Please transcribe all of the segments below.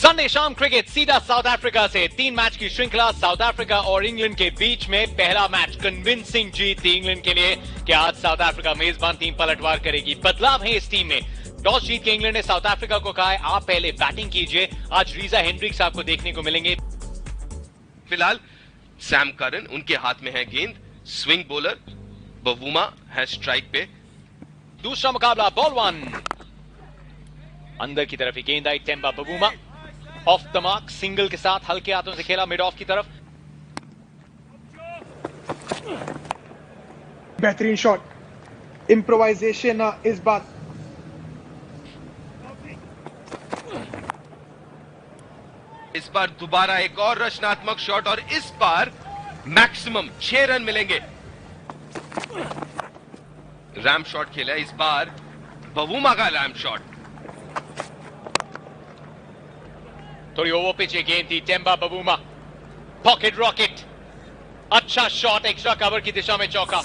Sunday शाम cricket सीधा south Africa से 3 मैच की श्रृंखला साउथ अफ्रीका और इंग्लैंड के बीच में। पहला मैच कन्विंसिंग जीत थी इंग्लैंड के लिए कि आज साउथ अफ्रीका मेजबान टीम पलटवार करेगी। बदलाव है इस टीम में। टॉस जीत के इंग्लैंड ने साउथ अफ्रीका को कहा है आप पहले बैटिंग कीजिए। आज रीजा हेंड्रिक्स आपको देखने को मिलेंगे। फिलहाल सैम करन उनके हाथ में है गेंद। स्विंग बॉलर बवूमा है स्ट्राइक पे। दूसरा मुकाबला बॉल 1 अंदर की तरफ ही गेंद आई। Temba Bavuma off the mark single के साथ हल्के हाथों से खेला मिड ऑफ की तरफ। बेहतरीन शॉट। इंप्रोवाइजेशन इस बात इस बार दोबारा एक और रचनात्मक शॉट और इस बार मैक्सिमम 6 रन मिलेंगे। रैम शॉट खेला इस बार बवूमा का रैम शॉट। थोड़ी ओवर पिच ये गेंद थी। टेम्बा बवूमा पॉकेट रॉकेट अच्छा शॉट एक्स्ट्रा कवर की दिशा में चौका।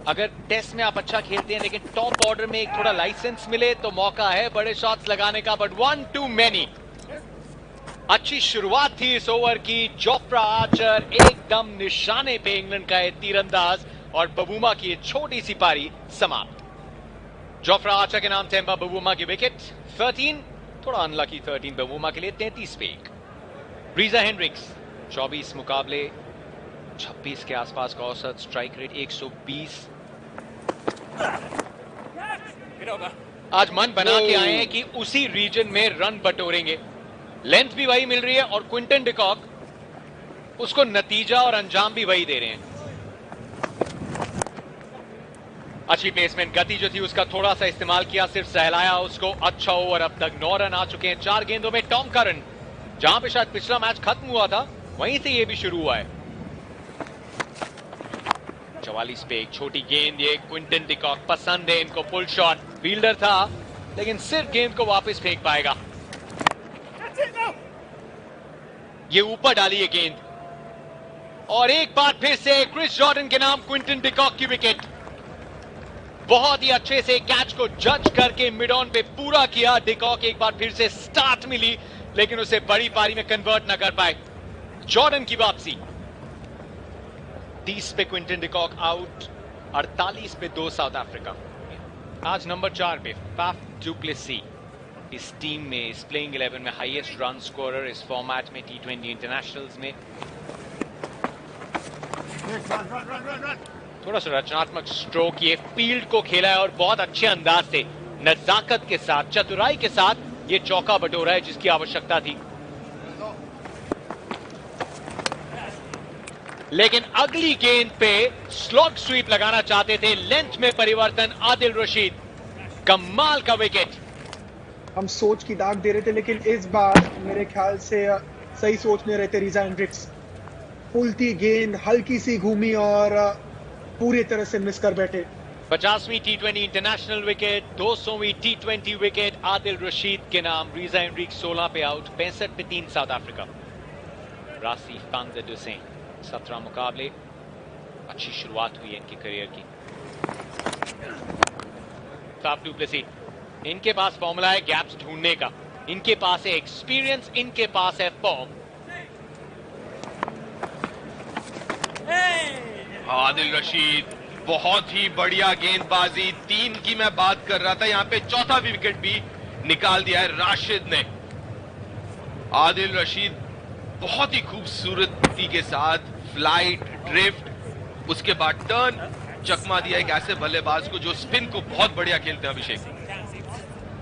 अगर टेस्ट में आप अच्छा खेलते हैं लेकिन टॉप ऑर्डर में एक थोड़ा लाइसेंस मिले तो मौका है बड़े शॉट्स लगाने का, बट 1 too many। अच्छी शुरुआत थी इस ओवर की। जोफ्रा आर्चर एकदम निशाने पे इंग्लैंड का है तीरंदाज और बवूमा की छोटी सी पारी समाप्त। जोफ्रा आर्चर के नाम टेम्बा बवूमा की विकेट। 13 थोड़ा अनलकी 13 बवूमा के लिए। 33 पे 1। रीजा हेंड्रिक्स 24 मुकाबले 26 के आसपास का औसत स्ट्राइक रेट 120। आज मन बना के आए हैं कि उसी रीजन में रन बटोरेंगे। लेंथ भी वही मिल रही है और क्विंटन डिकॉक उसको नतीजा और अंजाम भी वही दे रहे हैं। अच्छी प्लेसमेंट, गति जो थी उसका थोड़ा सा इस्तेमाल किया, सिर्फ सहलाया उसको। अच्छा ओवर, अब तक 9 रन आ चुके हैं 4 गेंदों में। टॉम करन जहां पे शायद पिछला मैच खत्म हुआ था वहीं से ये भी शुरू हुआ है। 44 पे एक छोटी गेंद। ये क्विंटन डिकॉक पसंद है इनको। पुल शॉट, फील्डर था लेकिन सिर्फ गेंद को वापस फेंक पाएगा। ये ऊपर डाली है गेंद और एक बार फिर से क्रिस जॉर्डन के नाम क्विंटन डिकॉक की विकेट। बहुत ही अच्छे से कैच को जज करके मिड ऑन पे पूरा किया डिकॉक। एक बार फिर से स्टार्ट मिली लेकिन उसे बड़ी पारी में कन्वर्ट ना कर पाए। जॉर्डन की वापसी। 30 पे क्विंटन डिकॉक आउट। 48 पे 2 साउथ अफ्रीका। आज नंबर 4 पे फाफ डू प्लेसी इस टीम में, इस प्लेइंग 11 में हाईएस्ट रन स्कोरर इस फॉर्मेट में T20 इंटरनेशनल्स में। थोड़ा सा रचनात्मक स्ट्रोक, ये फील्ड को खेला है और बहुत अच्छे अंदाज से नजाकत के साथ चतुराई के साथ ये चौका बटोरा है जिसकी आवश्यकता थी। लेकिन अगली गेंद पे स्लॉग स्वीप लगाना चाहते थे। लेंथ में परिवर्तन। आदिल रशीद कमाल का विकेट। हम सोच की दाग दे रहे थे लेकिन इस बार मेरे ख्याल से सही सोच में रहते रीजा हेंड्रिक्स। फुलती गेंद हल्की सी घूमी और पूरी तरह से मिस कर बैठे। 50वीं T20 इंटरनेशनल विकेट, 200वीं T20 विकेट आदिल रशीद के नाम। रीजा हेंड्रिक्स 16 पे आउट। 65 पे 3 साउथ अफ्रीका। रासी फांगदुसे 17 मुकाबले। अच्छी शुरुआत हुई है इनकी करियर की। फाफ डू प्लेसी इनके पास फॉर्मूला है गैप्स ढूंढने का। इनके पास है एक्सपीरियंस, इनके पास है फॉर्म। आदिल रशीद बहुत ही बढ़िया गेंदबाजी। 3 की मैं बात कर रहा था, यहां पे चौथा विकेट भी निकाल दिया है राशिद ने। आदिल रशीद बहुत ही खूबसूरती के साथ फ्लाइट, ड्रिफ्ट, उसके बाद टर्न, चकमा दिया एक ऐसे बल्लेबाज को जो स्पिन को बहुत बढ़िया खेलते हैं अभिषेक।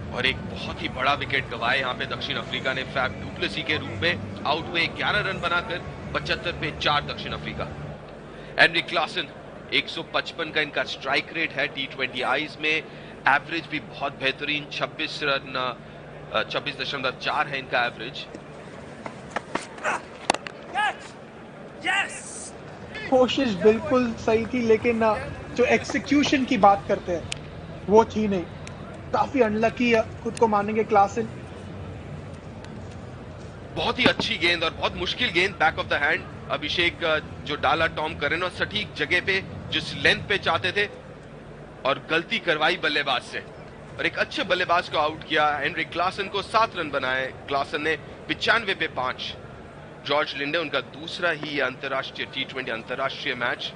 और एक बहुत ही बड़ा विकेट गवाए यहां पे दक्षिण अफ्रीका ने। फैफ डू प्लेसी के रूप में आउट हुए 11 रन बनाकर 75 पे 4 दक्षिण अफ्रीका। एंड्रिक क्लासन 155 का इनका स्ट्राइक रेट है T20 आईज में। एवरेज भी बहुत बेहतरीन 26 रन 26.4 है इनका एवरेज। कोशिश बिल्कुल सही थी लेकिन जो एक्सिक्यूशन की बात करते हैं वो थी नहीं। काफी अनलकी खुद को मानेंगे क्लासन। बहुत ही अच्छी गेंद और बहुत मुश्किल गेंद बैक ऑफ द हैंड अभिषेक जो डाला टॉम करन और सटीक जगह पे जिस लेंथ पे चाहते थे और गलती करवाई बल्लेबाज से। और एक अच्छे बल्लेबाज को आउट किया। हेनरिक क्लासन को 7 रन बनाए। क्लासन ने 95 पे 5। जॉर्ज लिंडे उनका दूसरा ही अंतरराष्ट्रीय T20 अंतरराष्ट्रीय मैच।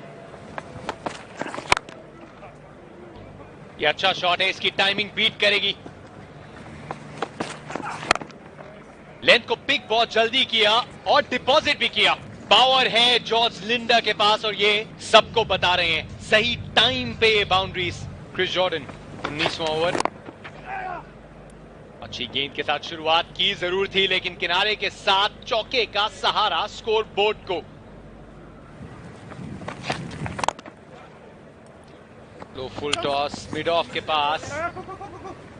ये अच्छा शॉट है, इसकी टाइमिंग बीट करेगी। लेंथ को पिक बहुत जल्दी किया और डिपॉजिट भी किया। पावर है जॉर्ज लिंडा के पास और ये सबको बता रहे हैं। सही टाइम पे ये बाउंड्रीज। क्रिस जॉर्डन 19वां ओवर। अच्छी गेंद के साथ शुरुआत की जरूर थी, लेकिन किनारे के साथ चौके का सहारा स्कोर बोर्ड को। लो फुल टॉस मिड ऑफ के पास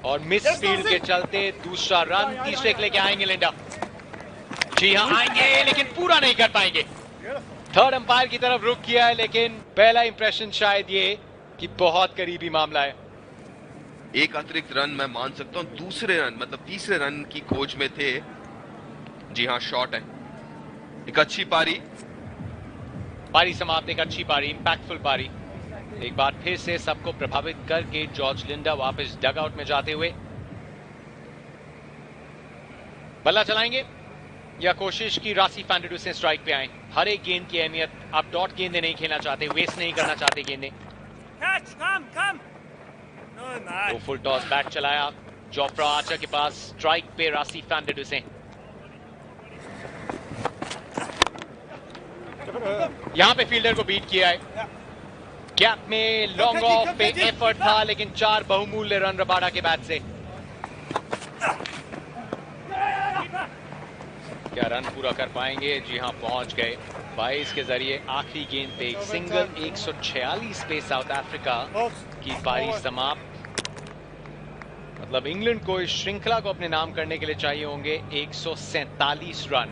और मिस फील्ड के चलते दूसरा रन तीसरे के लेके आएंगे लिंडा। जी हां आएंगे, लेकिन पूरा नहीं कर पाएंगे। थर्ड अंपायर की तरफ रुख किया है, लेकिन पहला इंप्रेशन शायद ये कि बहुत करीबी मामला है। एक अतिरिक्त रन मैं मान सकता हूं, दूसरे रन मतलब तीसरे रन की खोज में थे। जी हां शॉट है। एक अच्छी पारी समाप्त, एक अच्छी पारी, इंपैक्टफुल पारी। एक बार फिर से सबको प्रभावित करके जॉर्ज लिंडा वापस डगआउट में जाते हुए बल्ला चलाएंगे या कोशिश की रासी फैंडेडू से स्ट्राइक पे आए। हर एक गेंद की अहमियत। आप डॉट गेंदे नहीं खेलना चाहते, वेस्ट नहीं करना चाहते गेंदे। तो फुल टॉस बैट चलाया जोफ्रा आर्चर के पास, स्ट्राइक पे रासी फैंडेडू से। यहां पे फील्डर को बीट किया है। गैप में लॉन्ग ऑफ पे एफर्ट था, लेकिन 4 बहुमूल्य रन रबाडा के बैट से। क्या रन पूरा कर पाएंगे? जी हां पहुंच गए। 22 के जरिए आखिरी गेंद पे एक सिंगल। 146 पे साउथ अफ्रीका की पारी समाप्त। मतलब इंग्लैंड को इस श्रृंखला को अपने नाम करने के लिए चाहिए होंगे 147 रन।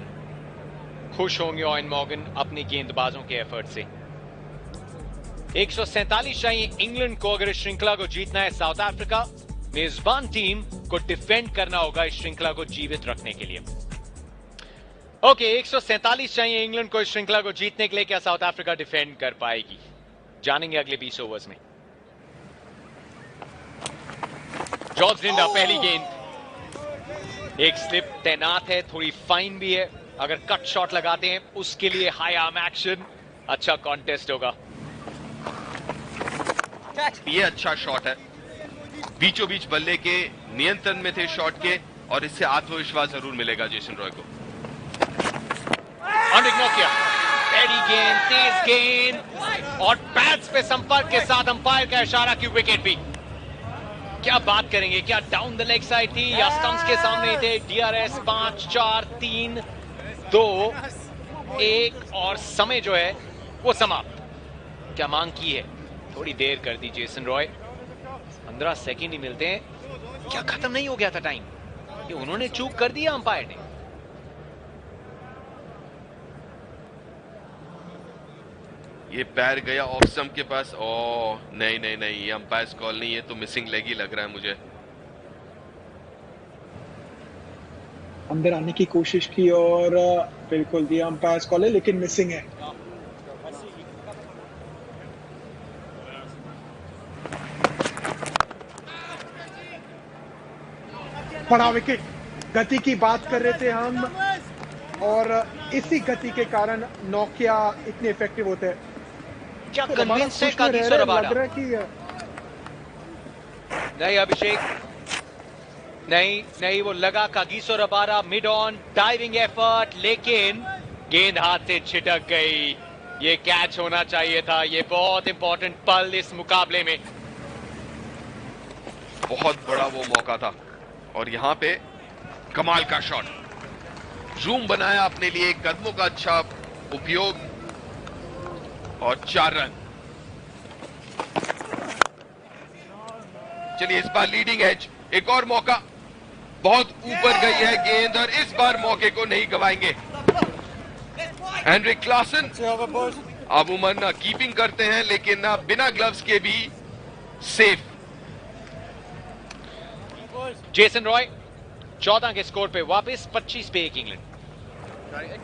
खुश होंगे ऑयन मॉर्गन अपनी गेंदबाजों के एफर्ट से। 147 चाहिए इंग्लैंड को अगर इस श्रृंखला को जीतना है। साउथ अफ्रीका मेजबान टीम को डिफेंड करना होगा इस श्रृंखला को जीवित रखने के लिए। ओके 147 चाहिए इंग्लैंड को इस श्रृंखला को जीतने के लिए। क्या साउथ अफ्रीका डिफेंड कर पाएगी? जानेंगे अगले 20 ओवर्स में। जॉर्ज लिंडा पहली गेंद। एक स्लिप तैनात है, थोड़ी फाइन भी है। अगर कट शॉट लगाते हैं उसके लिए हाई आर्म एक्शन। अच्छा कॉन्टेस्ट होगा। ये अच्छा शॉट है, बीचों बीच बल्ले के नियंत्रण में थे शॉट के, और इससे आत्मविश्वास जरूर मिलेगा जेसन रॉय को। किया बड़ी गेंद, तेज गेंद और पैड्स पे संपर्क के साथ अंपायर का इशारा की विकेट भी। क्या बात करेंगे? क्या डाउन द लेग साइड थी या स्टंप्स के सामने थे? DRS 5 4 3 2 1 और समय जो है वो समाप्त। क्या मांग की है? थोड़ी देर कर दी जेसन रॉय। 15 सेकंड ही मिलते हैं। क्या खत्म नहीं हो गया था टाइम? ये उन्होंने चूक कर दिया अंपायर ने। ये पैर गया ऑफ स्टंप के पास। ओ नहीं नहीं नहीं, ये अंपायर कॉल नहीं, ये तो मिसिंग लेग ही लग रहा है मुझे। अंदर आने की कोशिश की और बिल्कुल दिया अंपायर कॉल है, लेकिन मिसिंग है। बड़ा विकेट। गति की बात कर रहे थे हम, और इसी गति के कारण नोकिया इतने इफेक्टिव होते हैं। क्या कन्विंस है कागिसो रबाडा? लग रहा है कि नहीं अभिषेक, नहीं वो लगा Kagiso Rabada mid on diving effort, लेकिन गेंद हाथ से छिटक गई। ये कैच होना चाहिए था। ये बहुत इंपॉर्टेंट पल इस मुकाबले में। बहुत बड़ा वो मौका था और यहां पे कमाल का शॉट। जूम बनाया अपने लिए, कदमों का अच्छा उपयोग और 4 रन। चलिए इस बार लीडिंग एज, एक और मौका। बहुत ऊपर गई है गेंद और इस बार मौके को नहीं गवाएंगे। हेनरिक क्लासन अमूमन कीपिंग करते हैं, लेकिन बिना ग्लव्स के भी सेफ। जेसन रॉय 14 के स्कोर पे वापस। 25 पे 1 इंग्लैंड।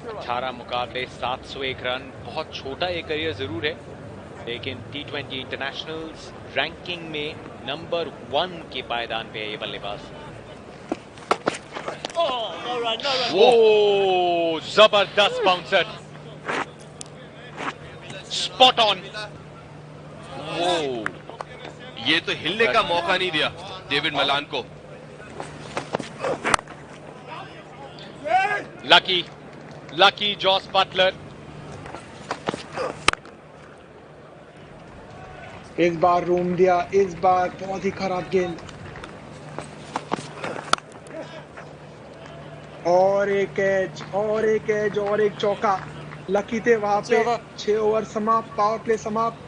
18 मुकाबले 701 रन। बहुत छोटा ये करियर जरूर है, लेकिन T20 इंटरनेशनल्स रैंकिंग में नंबर 1 के पायदान पे है ये बल्लेबाज। वो जबरदस्त बाउंसर, स्पॉट ऑन। वो ये तो हिलने का मौका नहीं दिया डेविड मलान को। Lucky Jos Buttler. इस बार रूम दिया, इस बार बहुत ही खराब गेंद। और एक कैच और एक चौका। लकी थे वहां पे। 6 ओवर समाप्त, पावर प्ले समाप्त।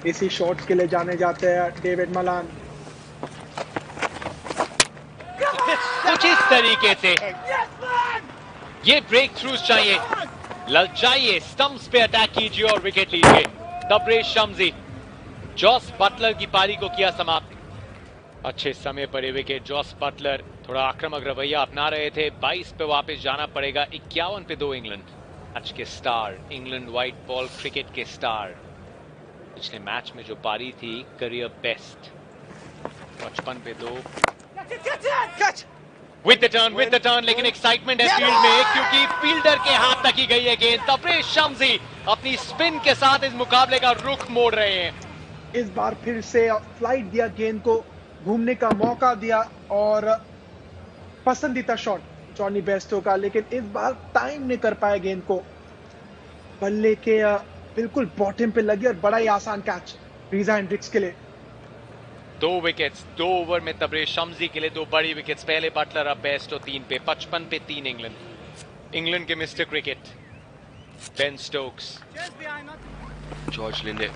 इसी शॉट्स के लिए जाने जाते हैं डेविड मलान। कुछ इस तरीके से ये ब्रेक थ्रूज चाहिए, ललचाइए, स्टंप्स पे अटैक कीजिए और विकेट लीजिए। तबरेज शम्सी, जॉस बटलर की पारी को किया समाप्त। अच्छे समय पर ये विकेट। जॉस बटलर थोड़ा आक्रामक रवैया अपना रहे थे। 22 पे वापस जाना पड़ेगा। 51 पे 2 इंग्लैंड। आज के star, England white ball cricket के स्टार। पिछले मैच में जो पारी थी करियर बेस्ट। 55 पे 2। विद द टर्न, लेकिन एक्साइटमेंट है फील्ड में क्योंकि फील्डर के हाथ तक ही गई है गेंद। तबरेज शम्सी अपनी स्पिन के साथ इस मुकाबले का रुख मोड़ रहे हैं। इस बार फिर से फ्लाइट दिया, गेंद को घूमने का मौका दिया और पसंदीदा शॉट जॉनी बेस्टो का, लेकिन इस बार टाइम नहीं कर पाया गेंद को। बल्ले के बिल्कुल बॉटम पे लगी और बड़ा ही आसान कैच रीजा हेंड्रिक्स के लिए। 2 विकेट्स 2 ओवर में तबरेज शम्सी के लिए 2 बड़ी विकेट्स। पहले बटलर, अब बेस्टो 3 पे। 55 पे 3 इंग्लैंड के mister cricket Ben Stokes. George Linde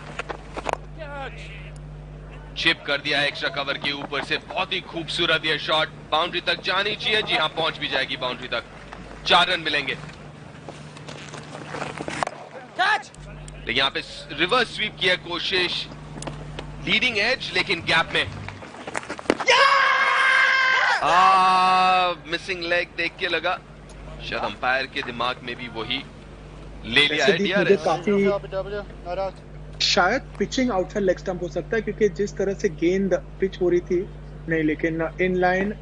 chip कर दिया एक्स्ट्रा कवर के ऊपर से। बहुत ही खूबसूरत ये शॉट। बाउंड्री तक जानी चाहिए। जी हां, पहुंच भी जाएगी बाउंड्री तक। 4 रन मिलेंगे। लेकिन यहां पे रिवर्स स्वीप की है कोशिश, लीडिंग एज लेकिन गैप में। मिसिंग लेग देख के लगा शायद अंपायर के दिमाग में भी वही ले लिया है डीआरएस। काफी शायद पिचिंग आउटसाइड लेग स्टंप हो सकता है क्योंकि जिस तरह से गेंद पिच हो रही थी नहीं, लेकिन इन लाइन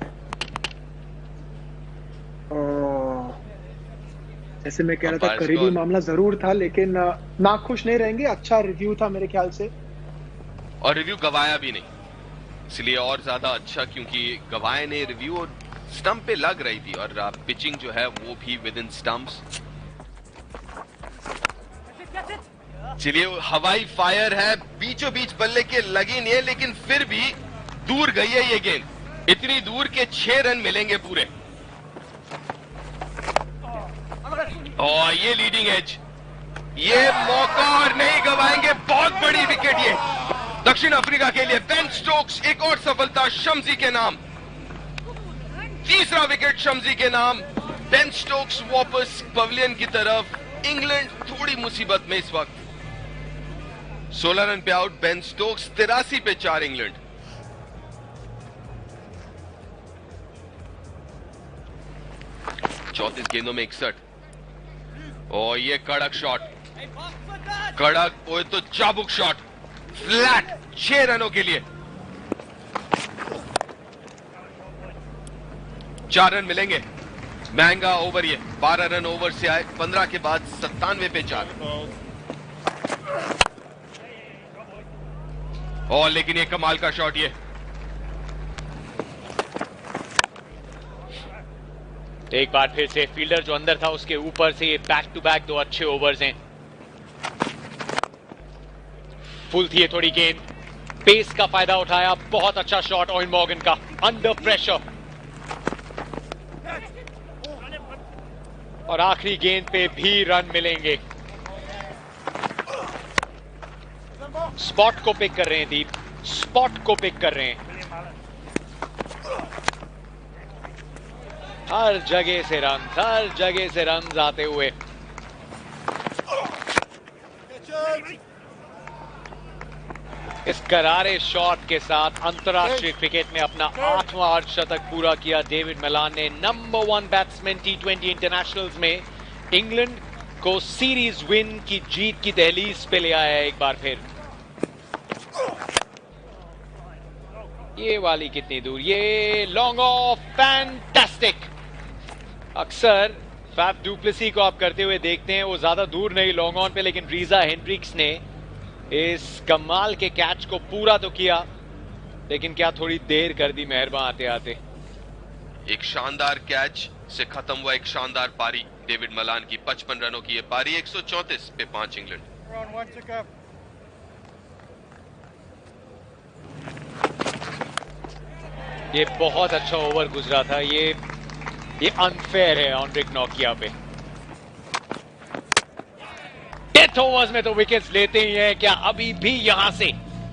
जैसे मैं कह रहा था करीबी मामला जरूर था, लेकिन नाखुश नहीं रहेंगे। अच्छा रिव्यू था मेरे ख्याल से, और रिव्यू गवाया भी नहीं, इसलिए और ज्यादा अच्छा क्योंकि गवाए ने रिव्यू और स्टंप पे लग रही थी और पिचिंग जो है वो भी विद इन स्टंप्स। चलिए, हवाई फायर है, बीचों बीच बल्ले के लगी नहीं है, लेकिन फिर भी दूर गई है ये गेंद। इतनी दूर के 6 रन मिलेंगे पूरे। और ये लीडिंग एज, ये मौका और नहीं गवाएंगे। बहुत बड़ी विकेट ये दक्षिण अफ्रीका के लिए। बेन स्टोक्स, एक और सफलता शम्सी के नाम। तीसरा विकेट शम्सी के नाम। बेन स्टोक्स वापस पवेलियन की तरफ। इंग्लैंड थोड़ी मुसीबत में इस वक्त। 16 रन पे आउट बेन स्टोक्स। 83 पे 4 इंग्लैंड। चौतीस गेंदों में 61। और ये कड़क शॉट, कड़क ओए तो चाबुक शॉट, फ्लैट 6 रनों के लिए। 4 रन मिलेंगे। महंगा ओवर ये, 12 रन ओवर से आए। 15 के बाद 97 पे 4। और लेकिन ये कमाल का शॉट ये। एक बार फिर से फील्डर जो अंदर था उसके ऊपर से ये बैक टू बैक 2 अच्छे ओवर्स हैं। फुल थी ये थोड़ी गेंद, पेस का फायदा उठाया। बहुत अच्छा शॉट ऑयन मॉर्गन का, अंडर प्रेशर। और आखिरी गेंद पे भी रन मिलेंगे। स्पॉट को पिक कर रहे हैं दीप, स्पॉट को पिक कर रहे हैं। हर जगह से रन, हर जगह से रन आते हुए। इस करारे शॉट के साथ अंतरराष्ट्रीय क्रिकेट में अपना 8वां अर्धशतक पूरा किया डेविड मलान ने। नंबर 1 बैट्समैन T20 इंटरनेशनल्स में। इंग्लैंड को सीरीज विन की जीत की दहलीज पे ले आया है एक बार फिर। ये वाली कितनी दूर, ये लॉन्ग ऑफ, फैंटास्टिक। अक्सर फैफ डुप्लेसी को आप करते हुए देखते हैं, वो ज्यादा दूर नहीं लॉन्ग ऑन पे, लेकिन रीजा हेंड्रिक्स ने इस कमाल के कैच को पूरा तो किया, लेकिन क्या थोड़ी देर कर दी मेहरबान आते आते। एक शानदार कैच से खत्म हुआ एक शानदार पारी। डेविड मलान की 55 रनों की ये पारी, 134 पे 5 इंग्लैंड। ये बहुत अच्छा ओवर गुजरा था, ये अनफेयर है ऑनरिक नोकिया पे। डेथ ओवर्स में तो विकेट्स लेते ही हैं, क्या अभी भी यहां से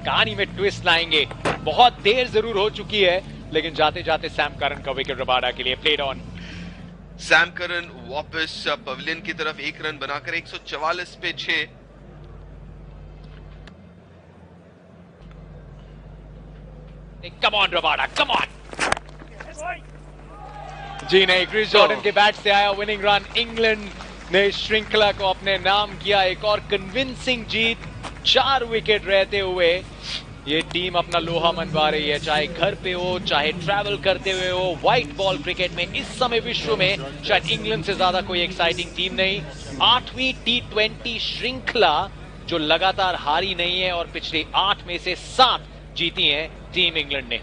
कहानी में ट्विस्ट लाएंगे? बहुत देर जरूर हो चुकी है, लेकिन जाते जाते सैम करन का विकेट रबाडा के लिए प्लेड ऑन। सैम करन वापस पवेलियन की तरफ 1 रन बनाकर 144 पे 6। Come on Rabada, come on. जी नहीं, क्रिस जॉर्डन के बैट से आया विनिंग रन। इंग्लैंड ने श्रृंखला को अपने नाम किया, एक और कन्विंसिंग जीत। 4 विकेट रहते हुए ये टीम अपना लोहा मनवा रही है, चाहे घर पे हो चाहे ट्रैवल करते हुए हो। व्हाइट बॉल क्रिकेट में इस समय विश्व में शायद इंग्लैंड से ज्यादा कोई एक्साइटिंग टीम नहीं। 8वीं T20 श्रृंखला जो लगातार हारी नहीं है, और पिछले 8 में से 7 जीती है टीम इंग्लैंड ने।